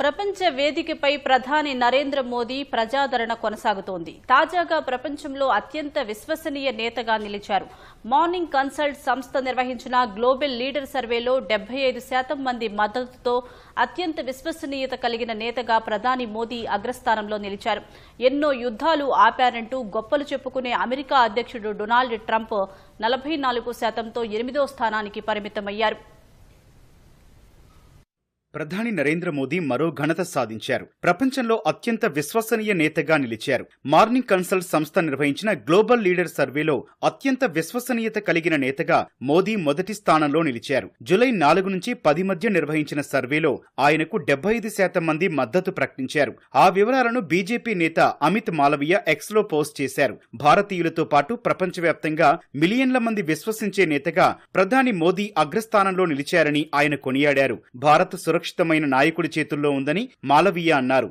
ప్రపంచ వేదికపై ప్రధాని నరేంద్ర మోదీ ప్రజాదరణ కొనసాగుతోంది. తాజాగా ప్రపంచంలో అత్యంత విశ్వసనీయ నేతగా నిలిచారు. మార్నింగ్ కన్సల్ట్ సంస్థ నిర్వహించిన గ్లోబల్ లీడర్ సర్వేలో 75% మంది మద్దతుతో అత్యంత విశ్వసనీయత కలిగిన నేతగా ప్రధాని మోదీ అగ్రస్థానంలో నిలిచారు. ఎన్నో యుద్ధాలు ఆపారంటూ గొప్పలు చెప్పుకునే అమెరికా అధ్యక్షుడు డొనాల్డ్ ట్రంప్ 44%తో 8వ స్థానానికి పరిమితమయ్యారు. ప్రధాని నరేంద్ర మోదీ మరో ఘనత సాధించారు. ప్రపంచంలో అత్యంత విశ్వసనీయ నేతగా నిలిచారు. మార్నింగ్ కన్సల్ట్ సంస్థ నిర్వహించిన గ్లోబల్ లీడర్ సర్వేలో అత్యంత విశ్వసనీయత కలిగిన నేతగా మోదీ మొదటి స్థానంలో నిలిచారు. జూలై 4 నుంచి 10 మధ్య నిర్వహించిన సర్వేలో ఆయనకు 75% మంది మద్దతు ప్రకటించారు. ఆ వివరాలను బీజేపీ నేత అమిత్ మాలవీయ ఎక్స్ లో పోస్ట్ చేశారు. భారతీయులతో పాటు ప్రపంచవ్యాప్తంగా మిలియన్ల మంది విశ్వసించే నేతగా ప్రధాని మోదీ అగ్రస్థానంలో నిలిచారని ఆయన కొనియాడారు. భారత్ సురక్షితమైన నాయకుడి చేతుల్లో ఉందని మాలవీయ అన్నారు.